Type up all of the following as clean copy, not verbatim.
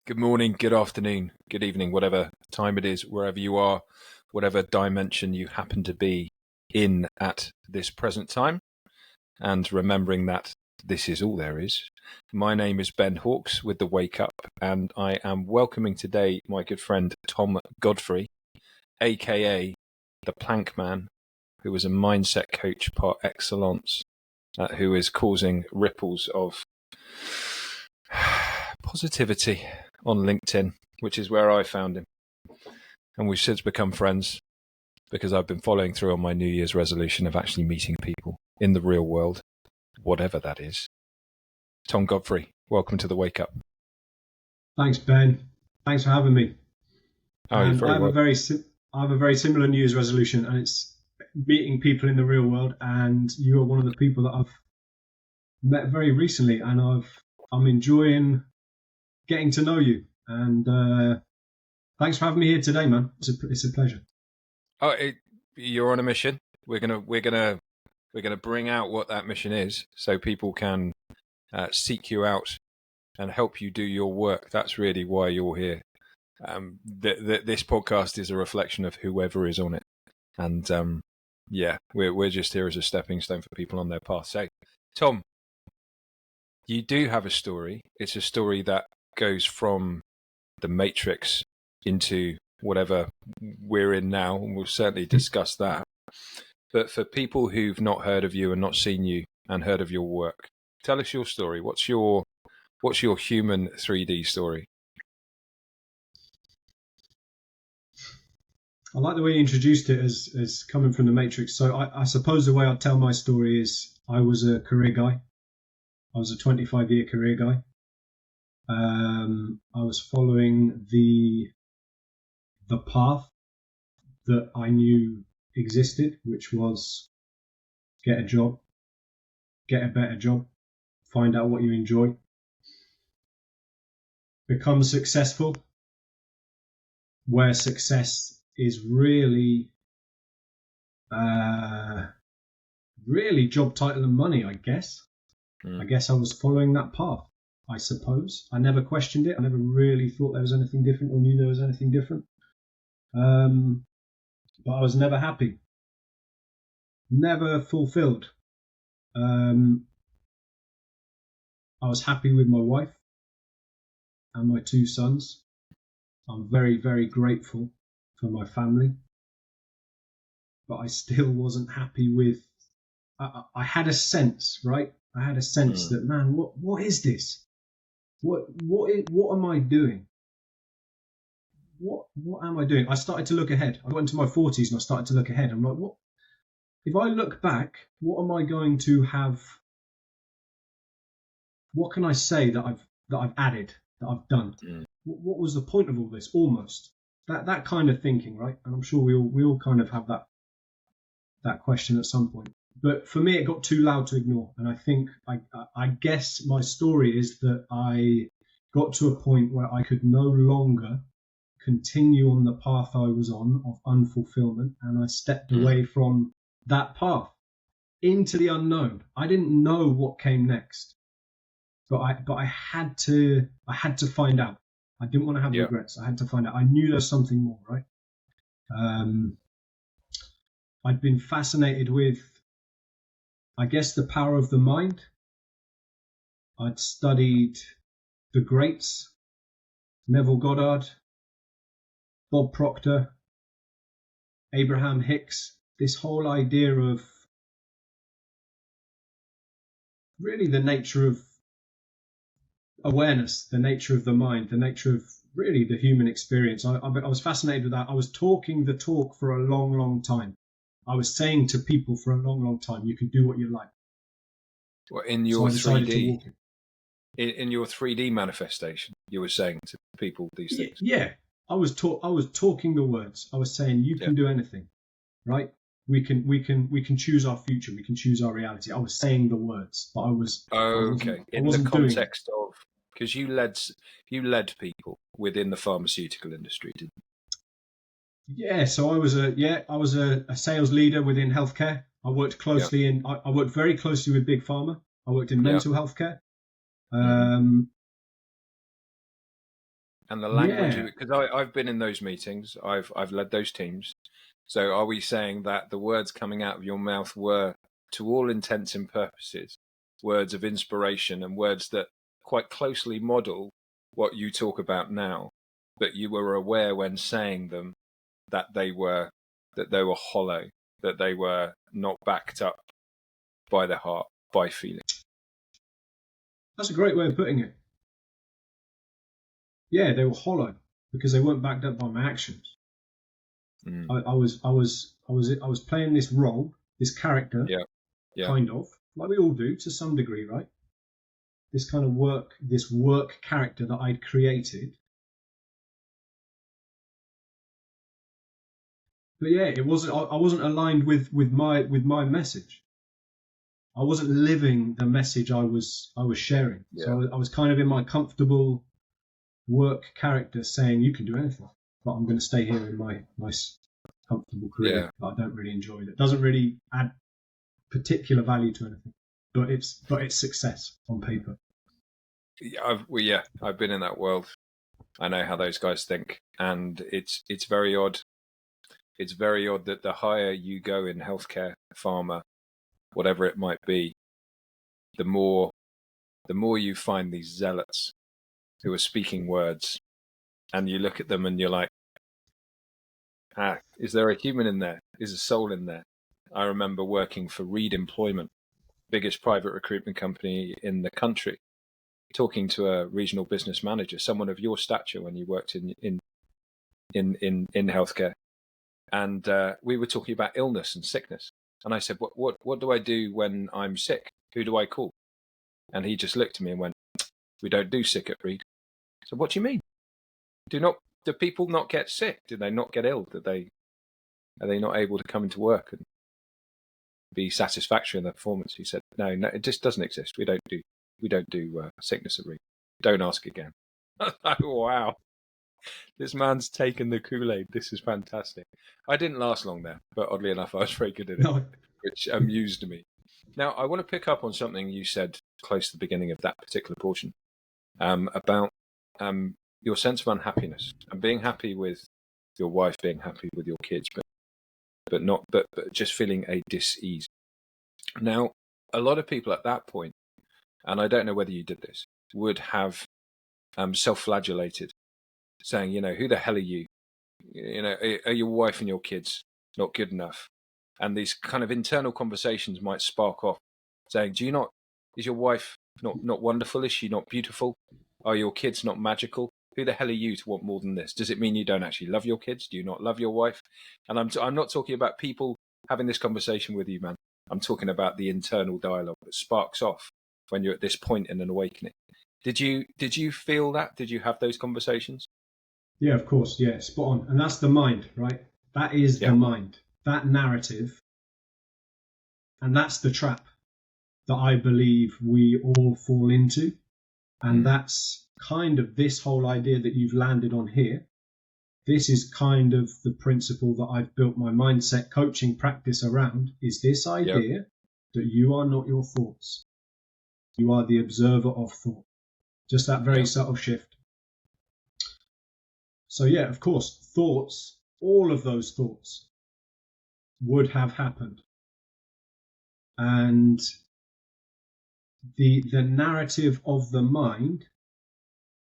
Good morning, good afternoon, good evening, whatever time it is, wherever you are, whatever dimension you happen to be in at this present time, and remembering that this is all there is. My name is Ben Hawkes with The Wake Up, and I am welcoming today my good friend Tom Godfrey, aka the Plank Man, who is a mindset coach par excellence, who is causing ripples of positivity on LinkedIn, which is where I found him. And we've since become friends because I've been following through on my New Year's resolution of actually meeting people in the real world, whatever that is. Tom Godfrey, welcome to The Wake Up. Thanks, Ben. Thanks for having me. Oh, you're very welcome. I have a very similar New Year's resolution, and it's meeting people in the real world. And you are one of the people that I've met very recently, and I'm enjoying getting to know you. And thanks for having me here today, man. It's a pleasure. Oh, you're on a mission. We're gonna bring out what that mission is, so people can seek you out and help you do your work. That's really why you're here. This podcast is a reflection of whoever is on it, and we're just here as a stepping stone for people on their path. So, Tom, you do have a story. It's a story that goes from the Matrix into whatever we're in now, and we'll certainly discuss that. But for people who've not heard of you and not seen you and heard of your work, tell us your story. What's your human 3D story? I like the way you introduced it as coming from the Matrix. So I suppose the way I'd tell my story is I was a career guy. I was a 25-year career guy. I was following the path that I knew existed, which was get a job, get a better job, find out what you enjoy, become successful, where success is really job title and money, I guess. I guess I was following that path, I suppose. I never questioned it. I never really thought there was anything different or knew there was anything different. But I was never happy, never fulfilled. I was happy with my wife and my 2 sons. I'm very, very grateful for my family, but I still wasn't happy with. I had a sense, right? I had a sense that, man, what is this? What am I doing? What am I doing? I started to look ahead. I got into my 40s and I started to look ahead. I'm like, what? If I look back, what am I going to have? What can I say that I've added, that I've done? What was the point of all this? Almost that kind of thinking, right? And I'm sure we all kind of have that question at some point. But for me, it got too loud to ignore. And I think I guess my story is that I got to a point where I could no longer continue on the path I was on of unfulfillment, and I stepped away from that path into the unknown. I didn't know what came next, but I had to find out. I didn't want to have regrets. I had to find out. I knew there's something more, right? I'd been fascinated with, I guess, the power of the mind. I'd studied the greats, Neville Goddard, Bob Proctor, Abraham Hicks, this whole idea of really the nature of awareness, the nature of the mind, the nature of really the human experience. I was fascinated with that. I was talking the talk for a long, long time. I was saying to people for a long, long time, you can do what you like. Well, in your 3D, in your 3D manifestation, you were saying to people these things. Yeah. I was talking the words. I was saying you can do anything, right? We can choose our future. We can choose our reality. I was saying the words, but I was in the context of, because you led people within the pharmaceutical industry, didn't you? Yeah. So I was a sales leader within healthcare. I worked closely I worked very closely with Big Pharma. I worked in mental health care. and the language, Yeah. because I've been in those meetings, I've led those teams. So are we saying that the words coming out of your mouth were, to all intents and purposes, words of inspiration and words that quite closely model what you talk about now, but you were aware when saying them that they were hollow, that they were not backed up by the heart, by feeling? That's a great way of putting it. Yeah, they were hollow because they weren't backed up by my actions. I was playing this role, this character, kind of, like we all do to some degree, right? This kind of work character that I'd created. But yeah, it wasn't. I wasn't aligned with my message. I wasn't living the message I was sharing. Yeah. So I was kind of in my comfortable work character, saying you can do anything, but I'm going to stay here in my comfortable career that I don't really enjoy. That doesn't really add particular value to anything, but it's success on paper. I've been in that world. I know how those guys think, and it's very odd. It's very odd that the higher you go in healthcare, pharma, whatever it might be, the more you find these zealots who are speaking words, and you look at them and you're like, is there a human in there? Is a soul in there? I remember working for Reed Employment, biggest private recruitment company in the country, talking to a regional business manager, someone of your stature when you worked in healthcare, and we were talking about illness and sickness. And I said, what do I do when I'm sick? Who do I call? And he just looked at me and went, we don't do sick at Reed. So what do you mean? Do people not get sick? Do they not get ill? Are they not able to come into work and be satisfactory in their performance? He said, no, it just doesn't exist. We don't do sickness at Reed. Don't ask again. I was like, wow, this man's taken the Kool-Aid. This is fantastic. I didn't last long there, but oddly enough, I was very good at it, which amused me. Now, I want to pick up on something you said close to the beginning of that particular portion, about your sense of unhappiness and being happy with your wife, being happy with your kids, but just feeling a dis-ease. Now, a lot of people at that point, and I don't know whether you did this, would have self-flagellated, saying, who the hell are you? Are your wife and your kids not good enough? And these kind of internal conversations might spark off, saying, is your wife not wonderful? Is she not beautiful? Are your kids not magical? Who the hell are you to want more than this? Does it mean you don't actually love your kids? Do you not love your wife? And I'm not talking about people having this conversation with you, man. I'm talking about the internal dialogue that sparks off when you're at this point in an awakening. Did you feel that? Did you have those conversations? Yeah, of course. Yeah, spot on. And that's the mind, right? That is the mind, that narrative. And that's the trap that I believe we all fall into. And that's kind of this whole idea that you've landed on here. This is kind of the principle that I've built my mindset coaching practice around, is this idea that you are not your thoughts. You are the observer of thought. Just that very subtle shift. So yeah, of course, thoughts, all of those thoughts would have happened. And the narrative of the mind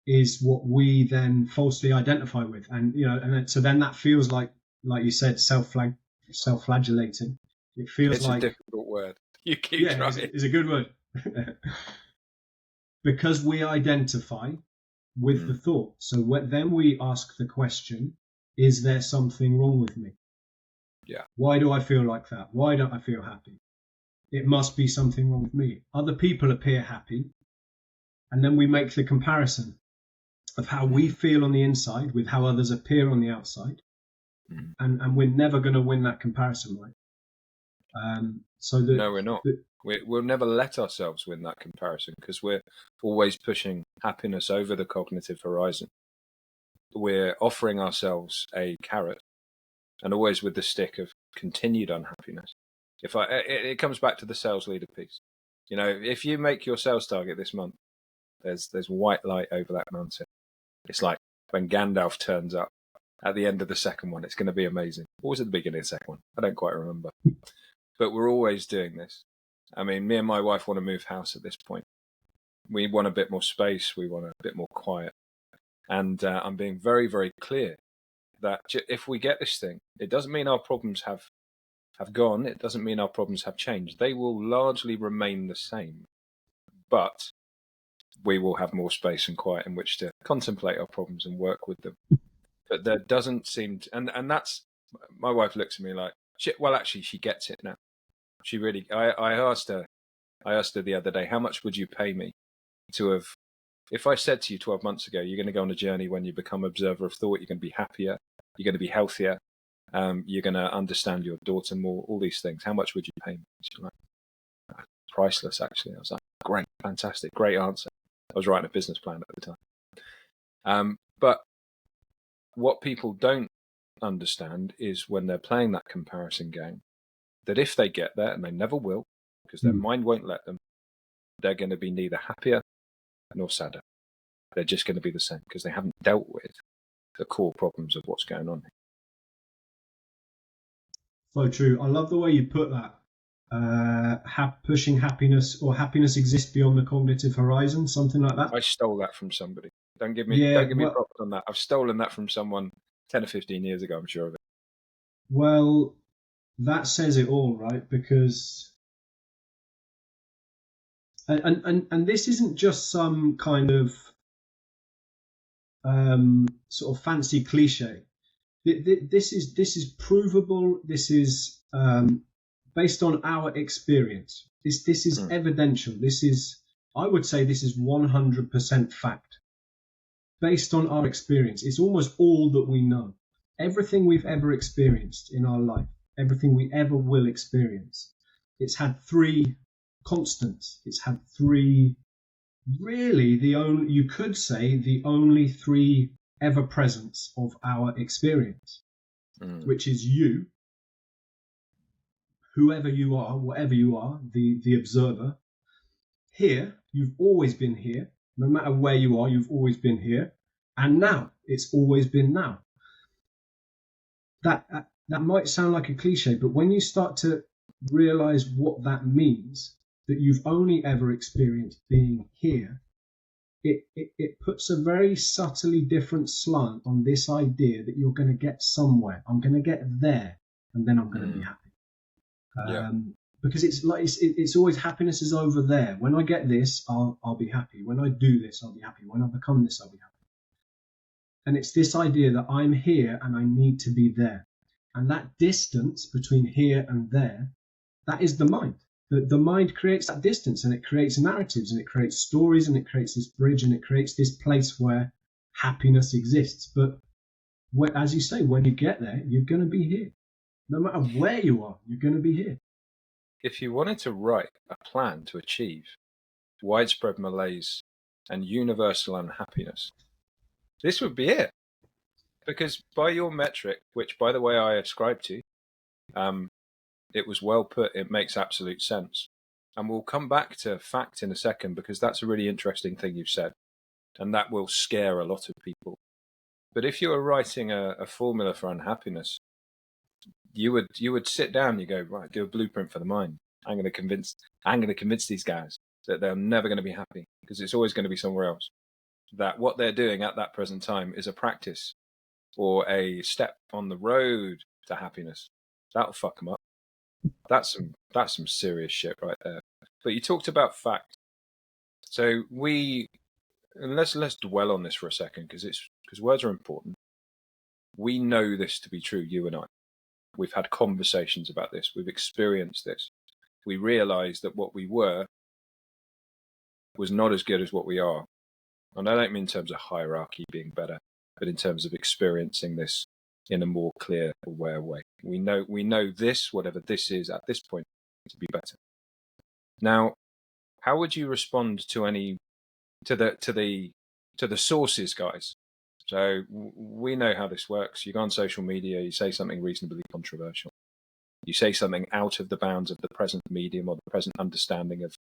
is what we then falsely identify with. And, so then that feels like you said, self-flagellating. It feels it's like... It's a difficult word. You keep trying. It's a good word. Because we identify with the thought. So then we ask the question, is there something wrong with me? Yeah. Why do I feel like that? Why don't I feel happy? It must be something wrong with me. Other people appear happy. And then we make the comparison of how we feel on the inside with how others appear on the outside. And we're never going to win that comparison, right? No, we're not. We'll never let ourselves win that comparison because we're always pushing happiness over the cognitive horizon. We're offering ourselves a carrot and always with the stick of continued unhappiness. It comes back to the sales leader piece. If you make your sales target this month, there's white light over that mountain. It's like, when Gandalf turns up at the end of the second one. It's going to be amazing. What was at the beginning of the second one? I don't quite remember. But we're always doing this. I mean, me and my wife want to move house at this point. We want a bit more space. We want a bit more quiet. And I'm being very, very clear that if we get this thing, it doesn't mean our problems have gone. It doesn't mean our problems have changed. They will largely remain the same. But we will have more space and quiet in which to contemplate our problems and work with them. But there doesn't seem to, and that's, my wife looks at me like, well, actually, she gets it now. She really, I asked her the other day, how much would you pay me to have, if I said to you 12 months ago, you're going to go on a journey when you become observer of thought, you're going to be happier, you're going to be healthier, you're going to understand your daughter more, all these things, how much would you pay me? She's like, priceless, actually. I was like, great, fantastic, great answer. I was writing a business plan at the time. But what people don't understand is when they're playing that comparison game, that if they get there, and they never will, because their mind won't let them, they're going to be neither happier nor sadder. They're just going to be the same because they haven't dealt with the core problems of what's going on here. So true. I love the way you put that. Pushing happiness, or happiness exists beyond the cognitive horizon, something like that. I stole that from somebody. Don't give me props on that. I've stolen that from someone 10 or 15 years ago, I'm sure of it. Well, that says it all, right? Because and this isn't just some kind of sort of fancy cliche. This is provable. This is based on our experience. This is evidential. This is, I would say, this is 100% fact. Based on our experience, it's almost all that we know. Everything we've ever experienced in our life, everything we ever will experience, it's had three constants. It's had three, really, you could say the only three ever presence of our experience, which is you, whoever you are, whatever you are, the observer. Here, you've always been here. No matter where you are, you've always been here. And now, it's always been now. That might sound like a cliche, but when you start to realize what that means, that you've only ever experienced being here, it puts a very subtly different slant on this idea that you're going to get somewhere. I'm going to get there, and then I'm going to be happy. Because it's like it's always happiness is over there. When I get this, I'll be happy. When I do this, I'll be happy. When I become this, I'll be happy. And it's this idea that I'm here and I need to be there. And that distance between here and there, that is the mind. The mind creates that distance, and it creates narratives, and it creates stories, and it creates this bridge, and it creates this place where happiness exists. But as you say, when you get there, you're going to be here. No matter where you are, you're going to be here. If you wanted to write a plan to achieve widespread malaise and universal unhappiness, this would be it. Because by your metric, which, by the way, I ascribe to, it was well put, it makes absolute sense. And we'll come back to fact in a second, because that's a really interesting thing you've said. And that will scare a lot of people. But if you were writing a formula for unhappiness, you would sit down and you go, right, do a blueprint for the mind. I'm going to convince these guys that they're never going to be happy, because it's always going to be somewhere else. That what they're doing at that present time is a practice or a step on the road to happiness. That'll fuck them up. That's some serious shit right there. But you talked about fact. So let's dwell on this for a second, because words are important. We know this to be true, you and I. We've had conversations about this. We've experienced this. We realize that what we were was not as good as what we are. And I don't mean in terms of hierarchy being better, but in terms of experiencing this in a more clear, aware way. We know this, whatever this is at this point, to be better. Now, how would you respond to the sources, guys? So we know how this works. You go on social media, you say something reasonably controversial. You say something out of the bounds of the present medium or the present understanding of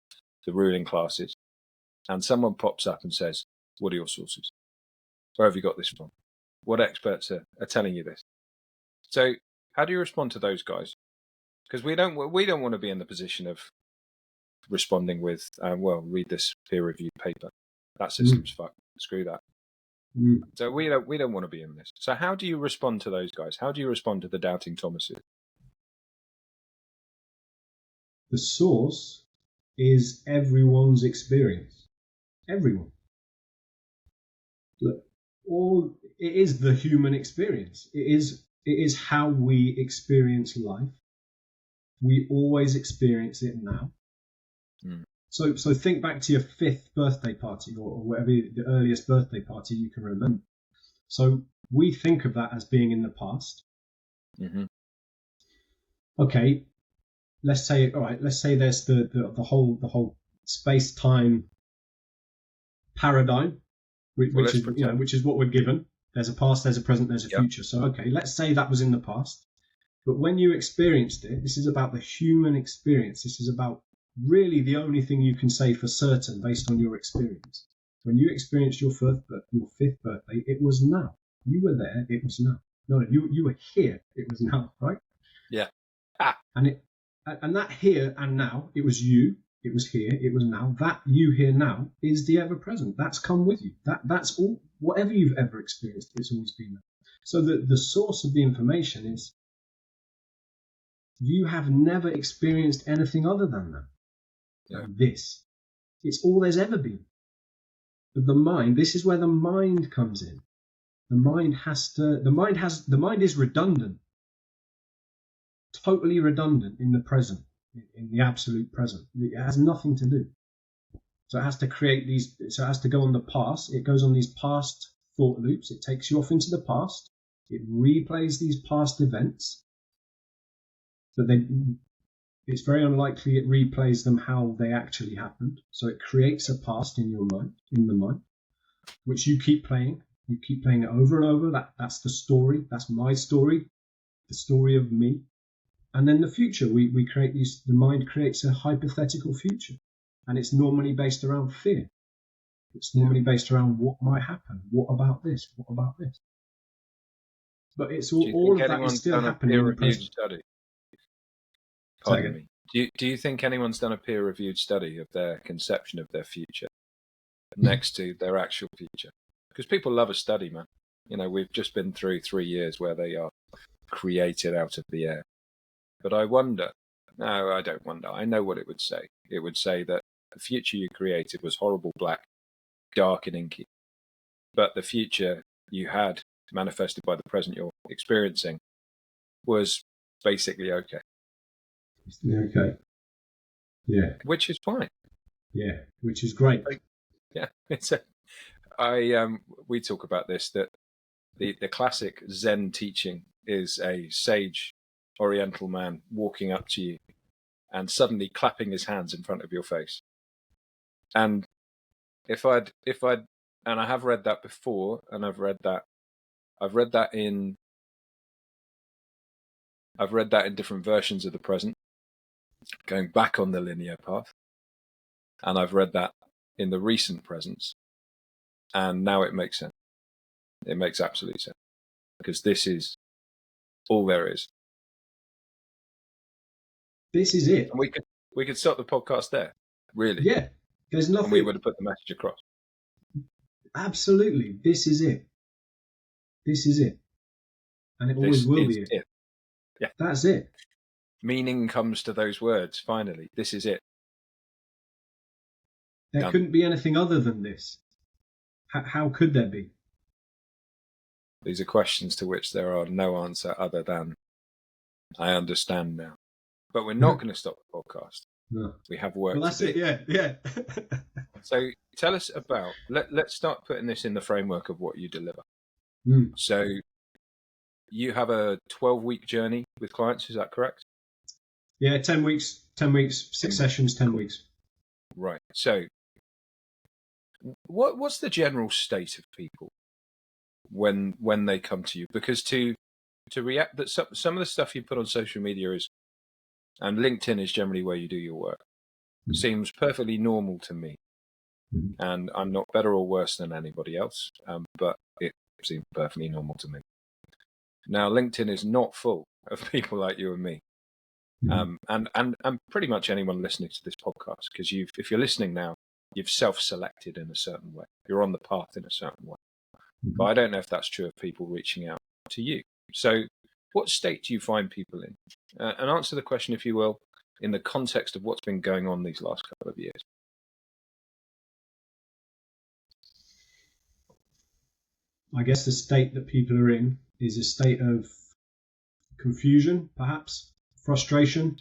the ruling classes. And someone pops up and says, what are your sources? Where have you got this from? What experts are telling you this? So how do you respond to those guys? Because we don't want to be in the position of responding with, well, read this peer-reviewed paper. That system's fucked. Screw that. So we don't want to be in this. So how do you respond to those guys? How do you respond to the doubting Thomases? The source is everyone's experience. Everyone. Look, it is the human experience. It is how we experience life. We always experience it now. So think back to your 5th birthday party or whatever the earliest birthday party you can remember. So we think of that as being in the past. Okay, let's say there's the whole space-time paradigm, which is what we're given. There's a past, there's a present, there's a future. So okay, let's say that was in the past. But when you experienced it, this is about the human experience. This is about really the only thing you can say for certain based on your experience. When you experienced your 5th birthday, it was now. You were there, it was now. No, you were here, it was now, right? Yeah. And that here and now, it was you, it was here, it was now. That you here now is the ever present. That's come with you. That's all. Whatever you've ever experienced, it's always been there. So the source of the information is you have never experienced anything other than that. Yeah. This. It's all there's ever been. But the mind, this is where the mind comes in. The mind is redundant. Totally redundant in the present, in the absolute present. It has nothing to do. So it has to create these, so it has to go on the past. It goes on these past thought loops. It takes you off into the past. It replays these past events. But it's very unlikely it replays them how they actually happened. So it creates a past in the mind, which you keep playing. You keep playing it over and over. That's the story. That's my story, the story of me. And then the future, we create these. The mind creates a hypothetical future, and it's normally based around fear. It's normally based around what might happen. What about this? What about this? But it's all of that is still happening in the present. Study? Pardon me. Do you think anyone's done a peer-reviewed study of their conception of their future next to their actual future? Because people love a study, man. You know, we've just been through 3 years where they are created out of the air. But I wonder, no, I don't wonder. I know what it would say. It would say that the future you created was horrible, black, dark and inky. But the future you had manifested by the present you're experiencing was basically okay. Okay. Yeah. Which is fine. Yeah, which is great. Yeah. We talk about this, that the classic Zen teaching is a sage Oriental man walking up to you and suddenly clapping his hands in front of your face. And and I have read that before, and I've read that in different versions of the present, going back on the linear path. And I've read that in the recent presence. And now it makes sense. It makes absolute sense. Because this is all there is. This is it. And we could stop the podcast there, really. Yeah. There's nothing. And we would have put the message across. Absolutely. This is it. This is it. And it always will be it. Yeah. That's it. Meaning comes to those words, finally. This is it. There couldn't be anything other than this. How could there be? These are questions to which there are no answer other than, I understand now. But we're not going to stop the podcast. No. We have work to do. Well, that's it, yeah. So tell us about, let's start putting this in the framework of what you deliver. So you have a 12-week journey with clients, is that correct? Yeah, 10 weeks, 6 sessions, 10 weeks. Right. So what's the general state of people when they come to you? Because to react, that some of the stuff you put on social media is, and LinkedIn is generally where you do your work, seems perfectly normal to me. And I'm not better or worse than anybody else, but it seems perfectly normal to me. Now, LinkedIn is not full of people like you and me, and pretty much anyone listening to this podcast, because if you're listening now, you've self-selected in a certain way. You're on the path in a certain way. But I don't know if that's true of people reaching out to you. So what state do you find people in? And answer the question, if you will, in the context of what's been going on these last couple of years. I guess the state that people are in is a state of confusion, perhaps, frustration,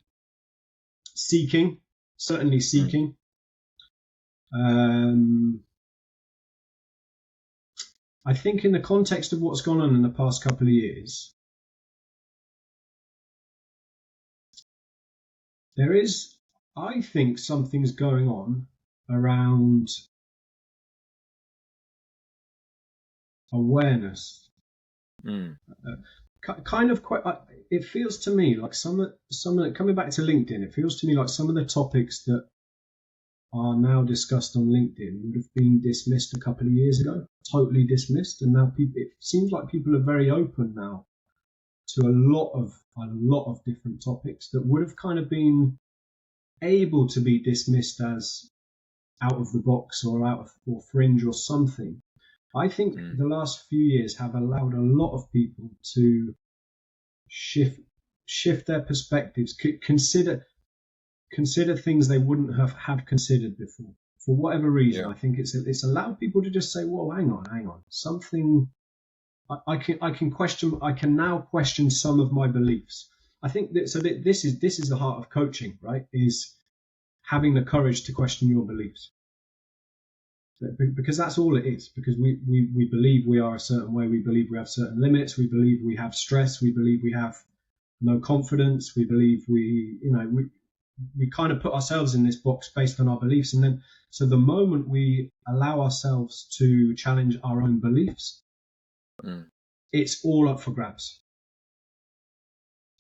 certainly seeking. I think in the context of what's gone on in the past couple of years, there is, I think, something's going on around awareness. Kind of quite. It feels to me like some of coming back to LinkedIn. It feels to me like some of the topics that are now discussed on LinkedIn would have been dismissed a couple of years ago, totally dismissed, and now it seems like people are very open now to a lot of different topics that would have kind of been able to be dismissed as out of the box or fringe or something. I think the last few years have allowed a lot of people to shift their perspectives, consider things they wouldn't have considered before for whatever reason. I think it's allowed people to just say, "Whoa, hang on, something." I can now question some of my beliefs. I think that this is the heart of coaching, right? Is having the courage to question your beliefs. Because that's all it is. Because we believe we are a certain way. We believe we have certain limits. We believe we have stress. We believe we have no confidence. We believe we kind of put ourselves in this box based on our beliefs. And then, so the moment we allow ourselves to challenge our own beliefs, it's all up for grabs.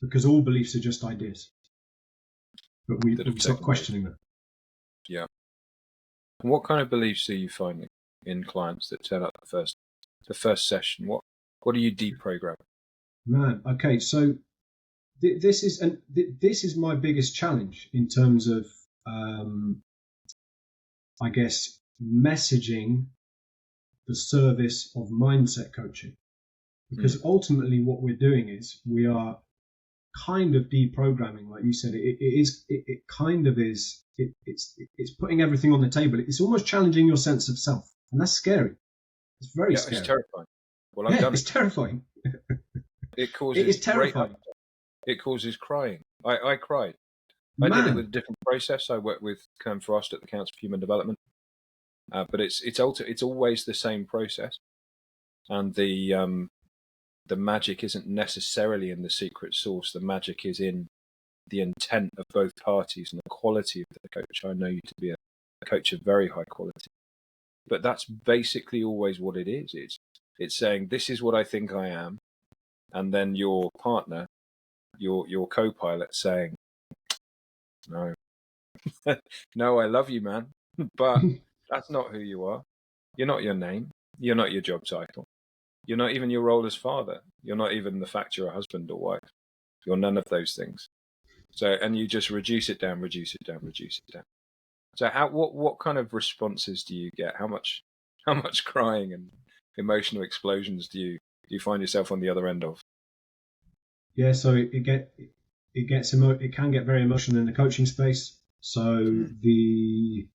Because all beliefs are just ideas. But we stop questioning them. Yeah. And what kind of beliefs are you finding in clients that turn up the first session? What are you deprogramming? Man, okay, so this is my biggest challenge in terms of, I guess, messaging the service of mindset coaching, because ultimately what we're doing is we are kind of deprogramming, like you said. It's putting everything on the table. It's almost challenging your sense of self, and that's scary. It's very scary. It's terrifying. Well, I've done it's terrifying. It causes. It is terrifying. It causes crying. I cried. I did it with a different process. I worked with Kern Frost at the Council for Human Development, but it's always the same process, and the magic isn't necessarily in the secret sauce. The magic is in the intent of both parties and the quality of the coach. I know you to be a coach of very high quality, but that's basically always what it is. It's saying, this is what I think I am, and then your partner, your co-pilot, saying, no, no, I love you, man, but that's not who you are. You're not your name. You're not your job title. You're not even your role as father. You're not even the fact you're a husband or wife. You're none of those things. So, and you just reduce it down. So what kind of responses do you get? How much crying and emotional explosions do you find yourself on the other end of? Yeah, so it can get very emotional in the coaching space. So the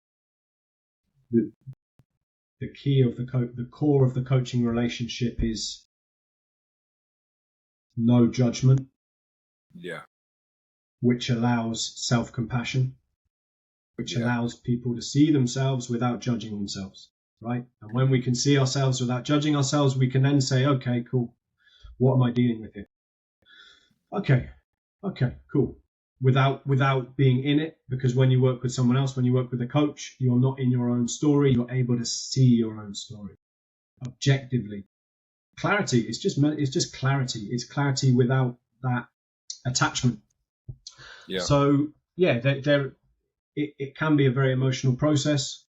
key of the core of the coaching relationship is no judgment. Yeah. Which allows self-compassion, which allows people to see themselves without judging themselves, right? And when we can see ourselves without judging ourselves, we can then say, okay, cool. What am I dealing with here? Okay, cool. Without being in it, because when you work with someone else, when you work with a coach, you're not in your own story. You're able to see your own story objectively. Clarity. It's just clarity. It's clarity without that attachment. Yeah. So yeah, it can be a very emotional process.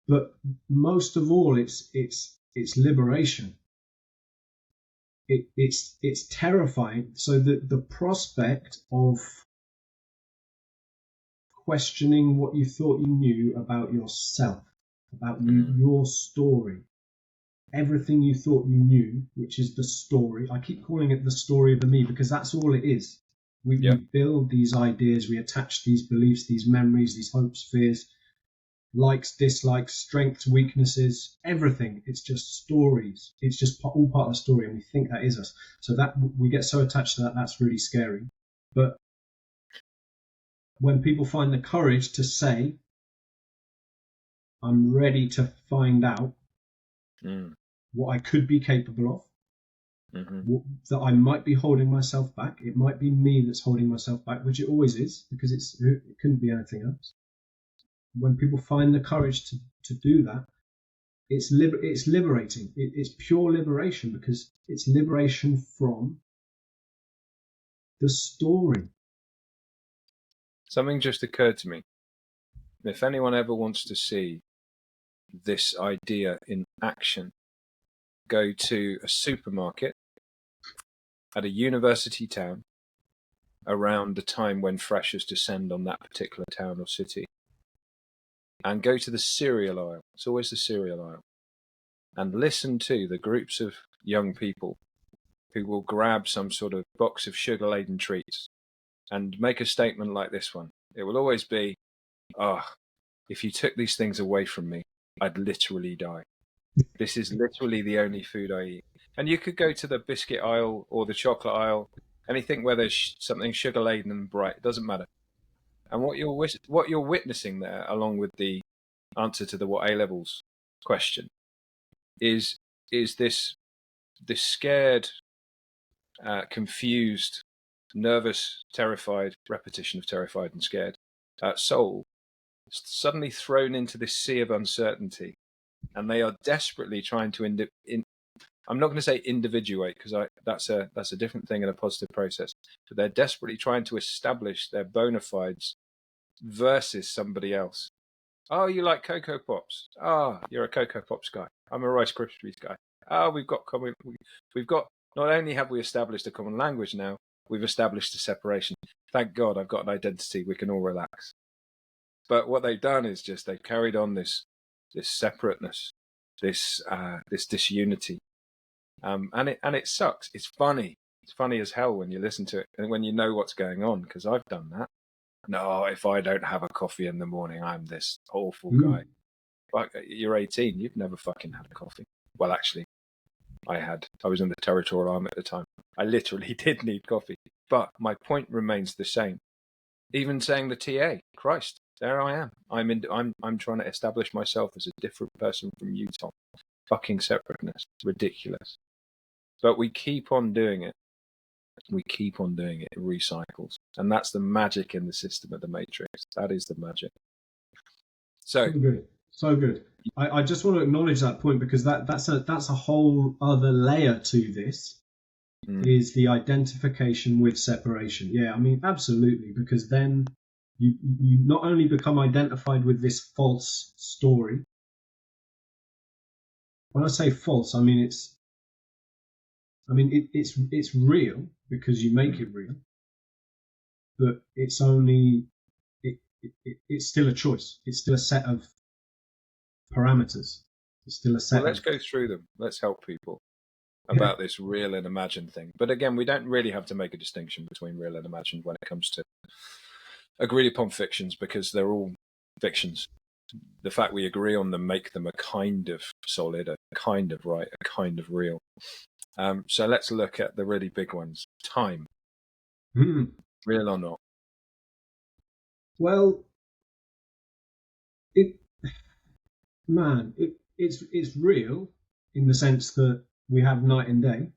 But most of all, it's liberation. It's terrifying. So the prospect of questioning what you thought you knew about yourself, about your story, everything you thought you knew, which is the story. I keep calling it the story of the me because that's all it is. We build these ideas, we attach these beliefs, these memories, these hopes, fears, likes, dislikes, strengths, weaknesses, everything. It's just stories. It's just all part of the story, and we think that is us. So that we get so attached to that, that's really scary. But when people find the courage to say, I'm ready to find out what I could be capable of, that I might be holding myself back. It might be me that's holding myself back, which it always is, because it couldn't be anything else. When people find the courage to do that, it's liberating. It's pure liberation, because it's liberation from the story. Something just occurred to me. If anyone ever wants to see this idea in action, go to a supermarket at a university town around the time when freshers descend on that particular town or city, and go to the cereal aisle. It's always the cereal aisle. And listen to the groups of young people who will grab some sort of box of sugar-laden treats and make a statement like this one. It will always be, if you took these things away from me, I'd literally die. This is literally the only food I eat. And you could go to the biscuit aisle or the chocolate aisle, anything where there's something sugar-laden and bright. It doesn't matter. And what you're witnessing there, along with the answer to the what A-levels question, is this scared, confused, nervous, terrified, repetition of terrified and scared soul suddenly thrown into this sea of uncertainty, and they are desperately trying to I'm not going to say individuate, because that's a different thing in a positive process, but they're desperately trying to establish their bona fides versus somebody else. Oh, you like Cocoa Pops? You're a Cocoa Pops guy. I'm a Rice Krispies guy. We've got not only have we established a common language now, we've established a separation. Thank God I've got an identity. We can all relax. But what they've done is just they've carried on this separateness, this disunity, and it sucks. It's funny. It's funny as hell when you listen to it and when you know what's going on, because I've done that. No, if I don't have a coffee in the morning, I'm this awful guy. But you're 18. You've never fucking had a coffee. Well, actually, I was in the Territorial Army at the time. I literally did need coffee. But my point remains the same. Even saying the TA, Christ, there I am. I'm trying to establish myself as a different person from you, Tom. Fucking separateness. Ridiculous. But we keep on doing it. We keep on doing it. It recycles. And that's the magic in the system of the Matrix. That is the magic. So good. So good. I just want to acknowledge that point, because that's a whole other layer to this, is the identification with separation. Yeah, I mean, absolutely, because then you not only become identified with this false story. When I say false, I mean it's real, because you make it real, but it's still a choice. It's still a set of parameters. It's still a set. Well, let's go through them. Let's help people about this real and imagined thing. But again, we don't really have to make a distinction between real and imagined when it comes to agreed upon fictions, because they're all fictions. The fact we agree on them make them a kind of solid, a kind of right, a kind of real. So let's look at the really big ones. Time. Real or not? Well, it's real in the sense that we have night and day.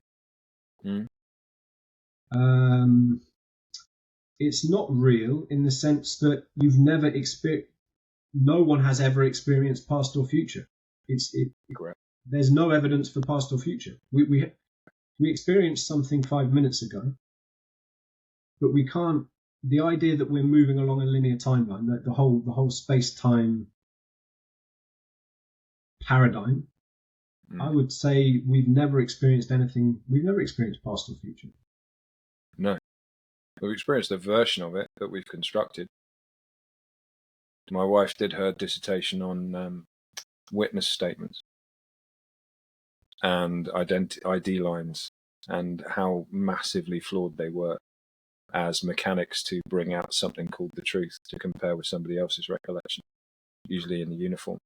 It's not real in the sense that you've never experienced. No one has ever experienced past or future. Correct. There's no evidence for past or future. We experienced something 5 minutes ago, but we can't. The idea that we're moving along a linear timeline, that the whole space-time paradigm, I would say we've never experienced anything. We've never experienced past or future. No, we've experienced a version of it that we've constructed. My wife did her dissertation on witness statements and ID lines and how massively flawed they were as mechanics to bring out something called the truth to compare with somebody else's recollection, usually in the uniform.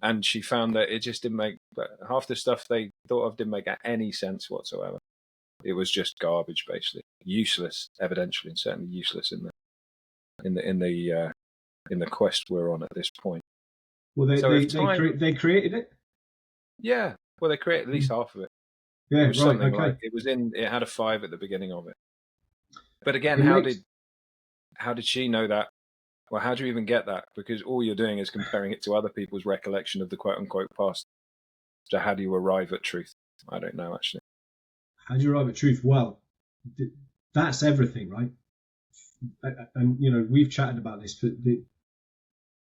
And she found that it just didn't make, half the stuff they thought of didn't make any sense whatsoever. It was just garbage, basically, useless, evidentially, and certainly useless in the quest we're on at this point. Well, they created it. Yeah, well, they created at least half of it. Yeah, it was right. Okay. like it had a 5 at the beginning of it. But again, how did she know that? Well, how do you even get that? Because all you're doing is comparing it to other people's recollection of the quote-unquote past. So how do you arrive at truth? I don't know, actually. How do you arrive at truth? Well, that's everything, right? And, we've chatted about this, but the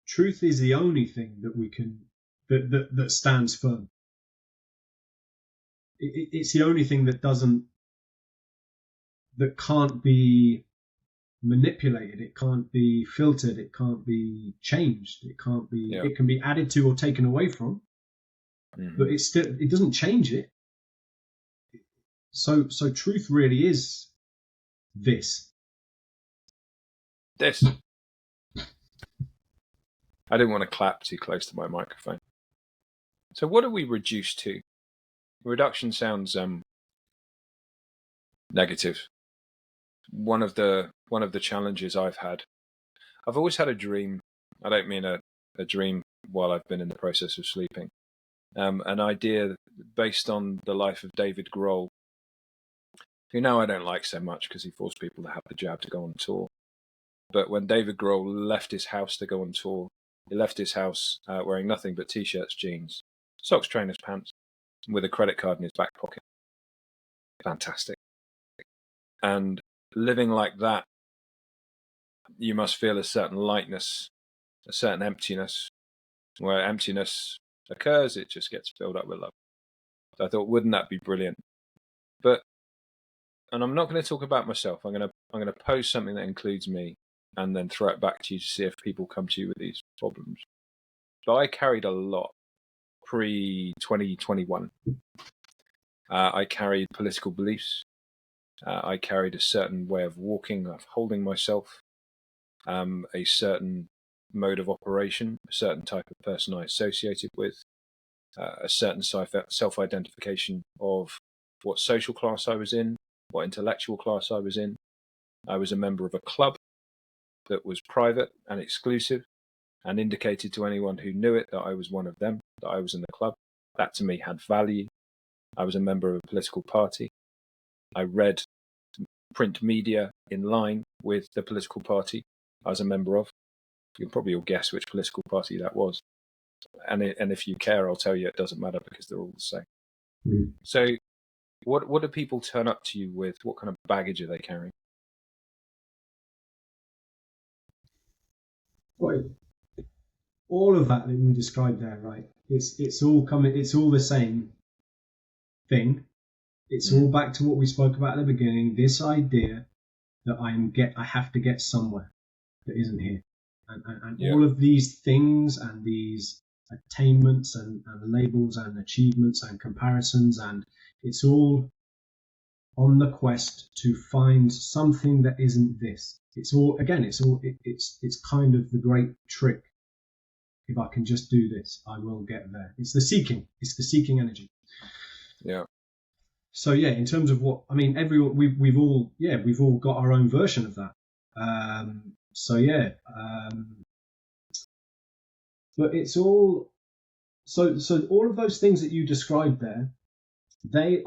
truth is the only thing that we can, that stands firm. It's the only thing that can't be manipulated, it can't be filtered, it can't be changed, it can be added to or taken away from, but it doesn't change it. So truth really is this. I didn't want to clap too close to my microphone. So what are we reduced to? Reduction sounds negative. One of the challenges I've always had a dream. I don't mean a dream while I've been in the process of sleeping. An idea based on the life of David Grohl, who now I don't like so much because he forced people to have the jab to go on tour. But when David Grohl left his house to go on tour, he left his house wearing nothing but t-shirts, jeans, socks, trainers, pants, with a credit card in his back pocket. Fantastic. And living like that, you must feel a certain lightness, a certain emptiness. Where emptiness occurs, it just gets filled up with love. So I thought, wouldn't that be brilliant? And I'm not going to talk about myself. I'm going to pose something that includes me, and then throw it back to you to see if people come to you with these problems. But I carried a lot pre-2021. I carried political beliefs. I carried a certain way of walking, of holding myself, a certain mode of operation, a certain type of person I associated with, a certain self-identification of what social class I was in, what intellectual class I was in. I was a member of a club that was private and exclusive and indicated to anyone who knew it that I was one of them, that I was in the club. That to me had value. I was a member of a political party. I read print media in line with the political party I was a member of. You can probably all guess which political party that was. And if you care, I'll tell you it doesn't matter because they're all the same. Mm. So what do people turn up to you with? What kind of baggage are they carrying? Well, all of that you described there, right? It's all the same thing. It's all back to what we spoke about at the beginning. This idea that I have to get somewhere that isn't here, and all of these things and these attainments and labels and achievements and comparisons, and it's all on the quest to find something that isn't this. It's kind of the great trick. If I can just do this, I will get there. It's the seeking energy. Yeah. So in terms of what I mean, everyone we've all got our own version of that. But it's all so all of those things that you described there,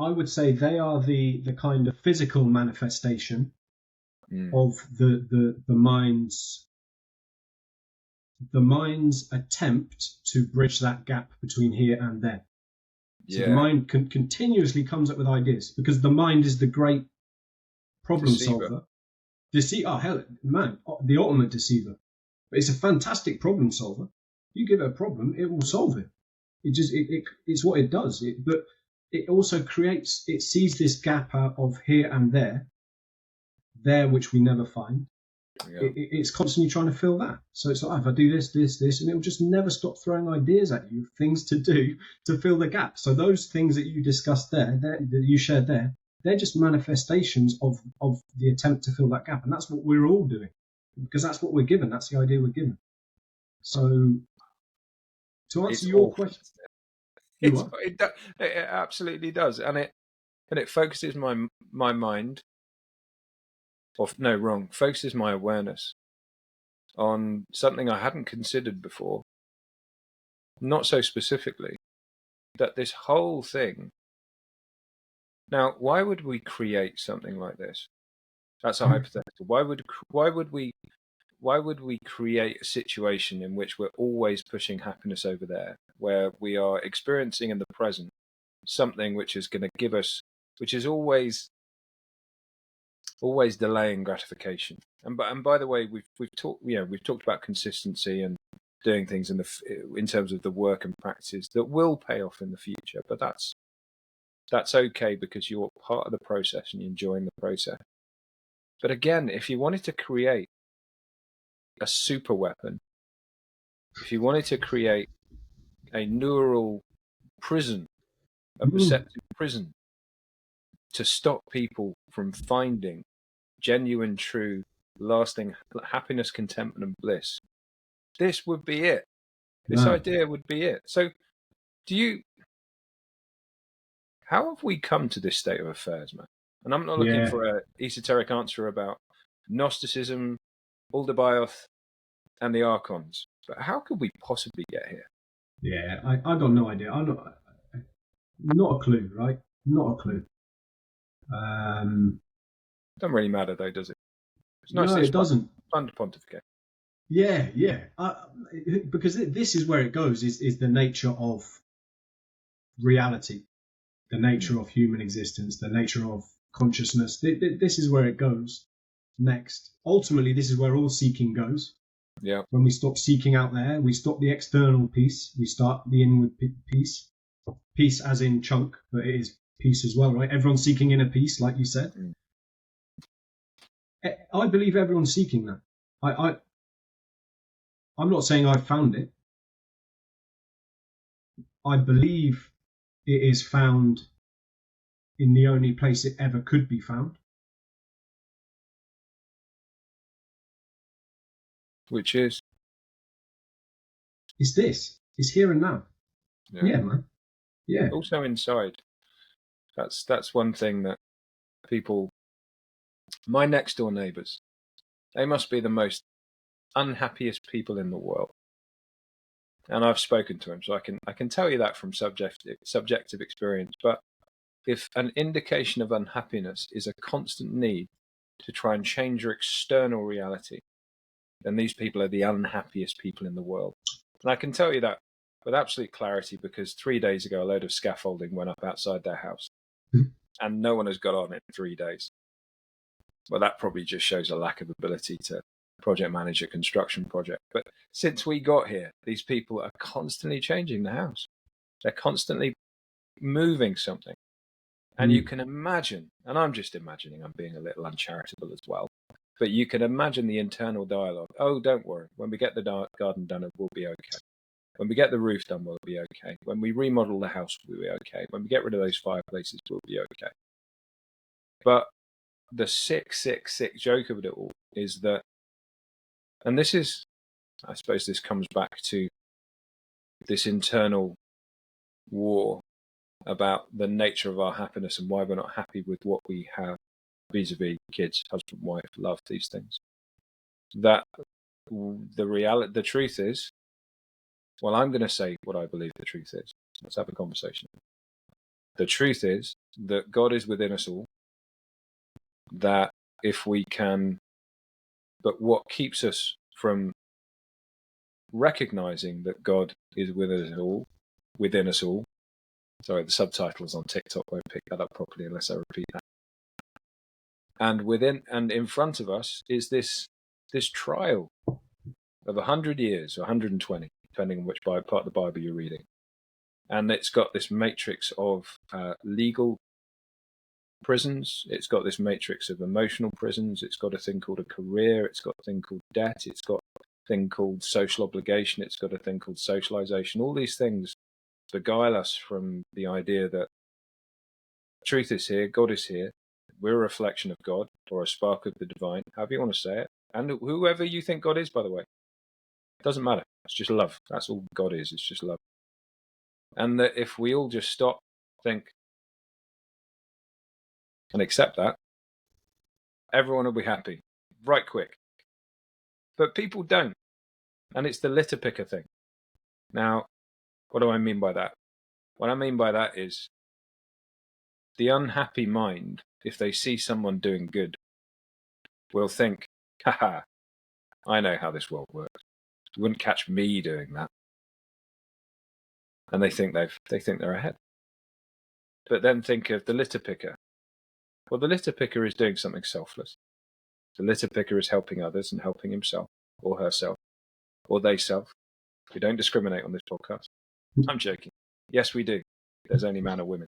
I would say they are the kind of physical manifestation of the mind's attempt to bridge that gap between here and there. So the mind continuously comes up with ideas because the mind is the great problem solver. Oh hell, man, the ultimate deceiver. But it's a fantastic problem solver. You give it a problem, it will solve it. It's what it does. But it also creates. It sees this gap out of here and there which we never find. Yeah. It's constantly trying to fill that. So it's like, if I do this, and it will just never stop throwing ideas at you, things to do to fill the gap. So those things that you discussed there, that you shared there, they're just manifestations of the attempt to fill that gap. And that's what we're all doing, because that's what we're given. That's the idea we're given. So to answer your question, it absolutely does. And it focuses my mind, focuses my awareness on something I hadn't considered before. Not so specifically, that this whole thing. Now, why would we create something like this? That's a hypothetical. Why would we create a situation in which we're always pushing happiness over there, where we are experiencing in the present something which is going to give us, which is always delaying gratification. And by the way, we've talked about consistency and doing things in terms of the work and practices that will pay off in the future. But that's okay, because you're part of the process and you're enjoying the process. But again, if you wanted to create a super weapon, if you wanted to create a neural prison, a perceptive prison, to stop people from finding genuine, true, lasting happiness, contentment, and bliss, this would be it. This idea would be it. So, how have we come to this state of affairs, man? And I'm not looking for an esoteric answer about Gnosticism, Aldebaoth, and the Archons, but how could we possibly get here? Yeah, I got no idea. I'm not a clue, right? Not a clue. Doesn't really matter though, does it? It's nice. No, it doesn't. Fun to pontificate. Yeah. Because this is where it goes. Is the nature of reality, the nature of human existence, the nature of consciousness. This is where it goes next. Ultimately, this is where all seeking goes. Yeah. When we stop seeking out there, we stop the external peace, we start the inward peace. Peace as in chunk, but it is peace as well, right? Everyone's seeking inner peace, like you said. I believe everyone's seeking that. I'm not saying I've found it. I believe it is found in the only place it ever could be found. Which is? It's this. It's here and now. Yeah, man. Yeah. Also inside. That's one thing that people, my next door neighbours, they must be the most unhappiest people in the world. And I've spoken to them, so I can tell you that from subjective experience. But if an indication of unhappiness is a constant need to try and change your external reality, then these people are the unhappiest people in the world. And I can tell you that with absolute clarity, because 3 days ago, a load of scaffolding went up outside their house, and no one has got on it in 3 days. Well, that probably just shows a lack of ability to project manage a construction project. But since we got here, these people are constantly changing the house. They're constantly moving something. And you can imagine, and I'm just imagining, I'm being a little uncharitable as well, but you can imagine the internal dialogue. Oh, don't worry. When we get the garden done, it will be okay. When we get the roof done, we'll be okay. When we remodel the house, we'll be okay. When we get rid of those fireplaces, we'll be okay. But the sick joke of it all is that, and this is, I suppose this comes back to this internal war about the nature of our happiness and why we're not happy with what we have vis-a-vis kids, husband, wife, love, these things. That the truth is, well, I'm going to say what I believe the truth is. Let's have a conversation. The truth is that God is within us all, that if we can, but what keeps us from recognizing that God is within us all, sorry, the subtitles on TikTok won't pick that up properly unless I repeat that. And in front of us is this trial of 100 years, or 120, depending on which part of the Bible you're reading. And it's got this matrix of legal prisons. It's got this matrix of emotional prisons. It's got a thing called a career. It's got a thing called debt. It's got a thing called social obligation. It's got a thing called socialization. All these things beguile us from the idea that truth is here, God is here, we're a reflection of God, or a spark of the divine, however you want to say it. And whoever you think God is, by the way, it doesn't matter. It's just love. That's all God is. It's just love. And that if we all just stop, think, and accept that, everyone will be happy, right quick. But people don't. And it's the litter picker thing. Now, what do I mean by that? What I mean by that is the unhappy mind, if they see someone doing good, will think, haha, I know how this world works. You wouldn't catch me doing that. And they think they're ahead. But then think of the litter picker. Well, the litter picker is doing something selfless. The litter picker is helping others and helping himself or herself or they self. We don't discriminate on this podcast. I'm joking. Yes, we do. There's only man or women.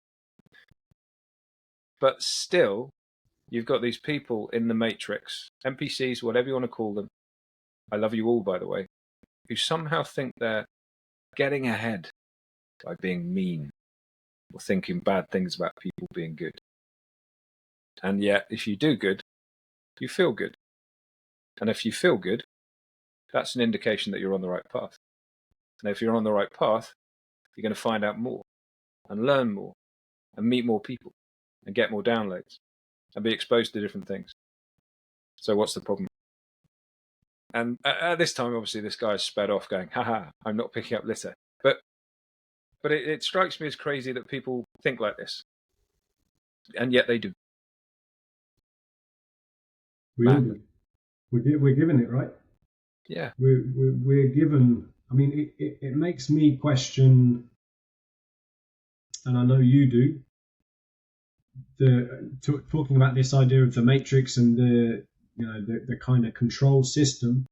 But still, you've got these people in the matrix, NPCs, whatever you want to call them. I love you all, by the way, who somehow think they're getting ahead by being mean or thinking bad things about people being good. And yet, if you do good, you feel good. And if you feel good, that's an indication that you're on the right path. And if you're on the right path, you're going to find out more and learn more and meet more people and get more downloads and be exposed to different things. So what's the problem? And at this time, obviously, this guy's sped off going, haha, I'm not picking up litter. But it strikes me as crazy that people think like this. And yet they do. We all do. We're given it, right? Yeah. We're given. I mean, it makes me question, and I know you do, talking about this idea of the matrix and the kind of control system.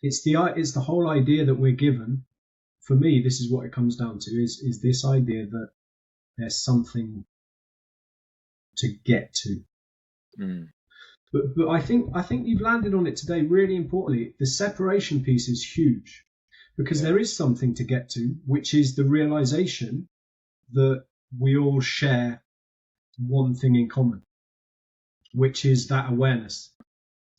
It's the whole idea that we're given. For me, this is what it comes down to: is this idea that there's something to get to. Mm. But I think you've landed on it today. Really importantly, the separation piece is huge, because there is something to get to, which is the realization that we all share one thing in common, which is that awareness,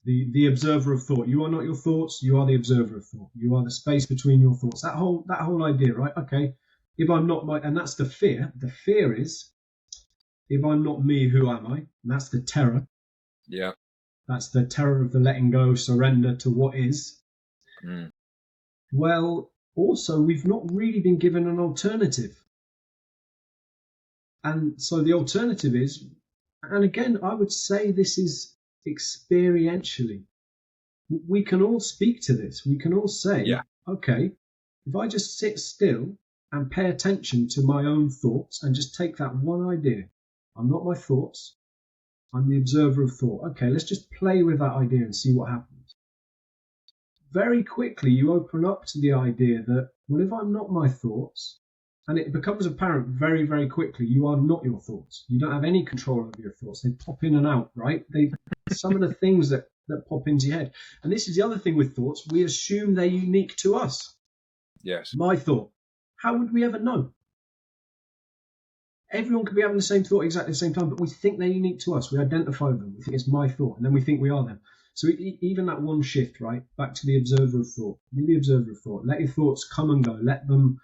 the observer of thought. You are not your thoughts. You are the observer of thought. You are the space between your thoughts. That whole idea, right? Okay, if I'm not and that's the fear. The fear is, if I'm not me, who am I? And that's the terror. Yeah. That's the terror of the letting go, surrender to what is. Mm. Well, also, we've not really been given an alternative. And so the alternative is, and again, I would say this is experientially. We can all speak to this. We can all say, okay, if I just sit still and pay attention to my own thoughts and just take that one idea, I'm not my thoughts, I'm the observer of thought. Okay, let's just play with that idea and see what happens. Very quickly, you open up to the idea that, well, if I'm not my thoughts, and it becomes apparent very, very quickly, you are not your thoughts. You don't have any control over your thoughts. They pop in and out, right? Some of the things that pop into your head. And this is the other thing with thoughts. We assume they're unique to us. Yes. My thought. How would we ever know? Everyone could be having the same thought exactly at the same time, but we think they're unique to us. We identify with them. We think it's my thought, and then we think we are them. So even that one shift, right, back to the observer of thought. You're the observer of thought. Let your thoughts come and go. Let them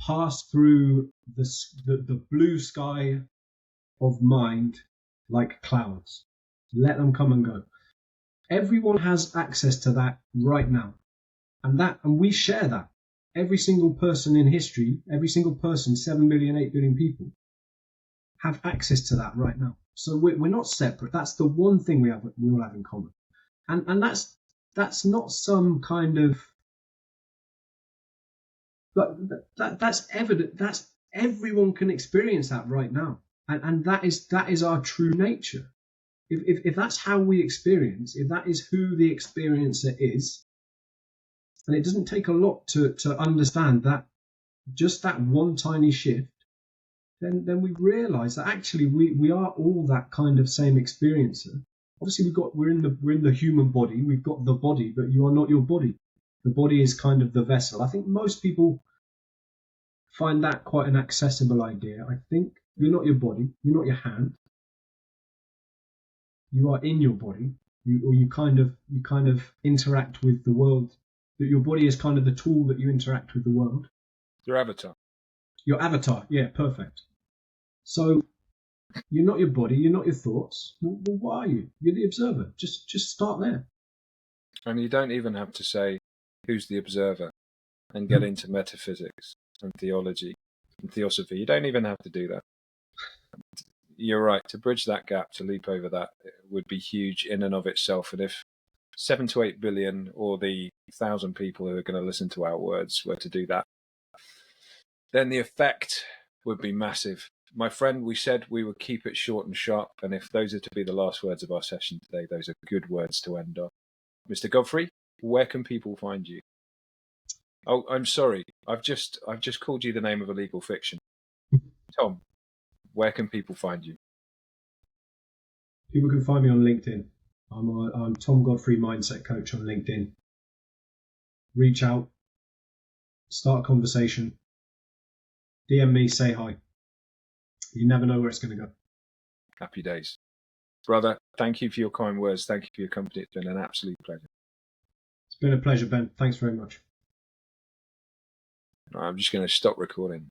pass through the blue sky of mind like clouds. Let them come and go. Everyone has access to that right now, and we share that. Every single person in history, every single person, 7 billion, 8 billion people, have access to that right now. So we're not separate. That's the one thing we all have in common, and that's not some kind of, but that's evident. That's everyone can experience that right now, and that is our true nature. if that's how we experience, if that is who the experiencer is, and it doesn't take a lot to understand that, just that one tiny shift, then we realise that actually we are all that kind of same experiencer. Obviously, we're in the human body. We've got the body, but you are not your body. The body is kind of the vessel. I think most people find that quite an accessible idea. I think you're not your body. You're not your hand. You are in your body. You kind of interact with the world. Your body is kind of the tool that you interact with the world. Your avatar. Your avatar. Yeah, perfect. So you're not your body. You're not your thoughts. Well, what are you? You're the observer. Just start there. And you don't even have to say who's the observer and get into metaphysics and theology and theosophy. You don't even have to do that. You're right. To bridge that gap, to leap over that, would be huge in and of itself. And if 7 to 8 billion, or the 1,000 people who are going to listen to our words, were to do that, then the effect would be massive. My friend, we said we would keep it short and sharp, and if those are to be the last words of our session today, those are good words to end on. Mr. Godfrey, where can people find you? Oh, I'm sorry. I've just called you the name of a legal fiction. Tom, where can people find you? People can find me on LinkedIn. I'm Tom Godfrey, Mindset Coach on LinkedIn. Reach out, start a conversation, DM me, say hi. You never know where it's going to go. Happy days. Brother, thank you for your kind words. Thank you for your company. It's been an absolute pleasure. It's been a pleasure, Ben. Thanks very much. I'm just going to stop recording.